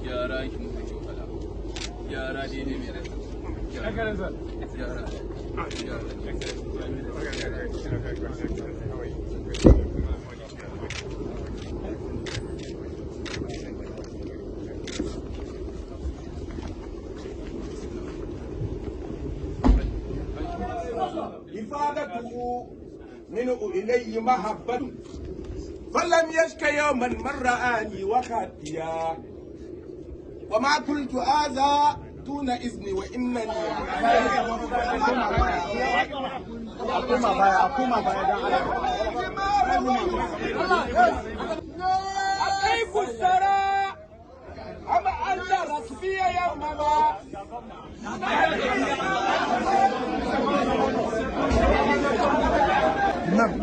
gyara ki muka kyau kala gyara daidai mai rai إفادته منه إلي محبة فلم يشك يوما من رآني وخاتيا وما قلت هذا دون إذني وإنني أكيف السراء أما أنت رسبي يومنا نعم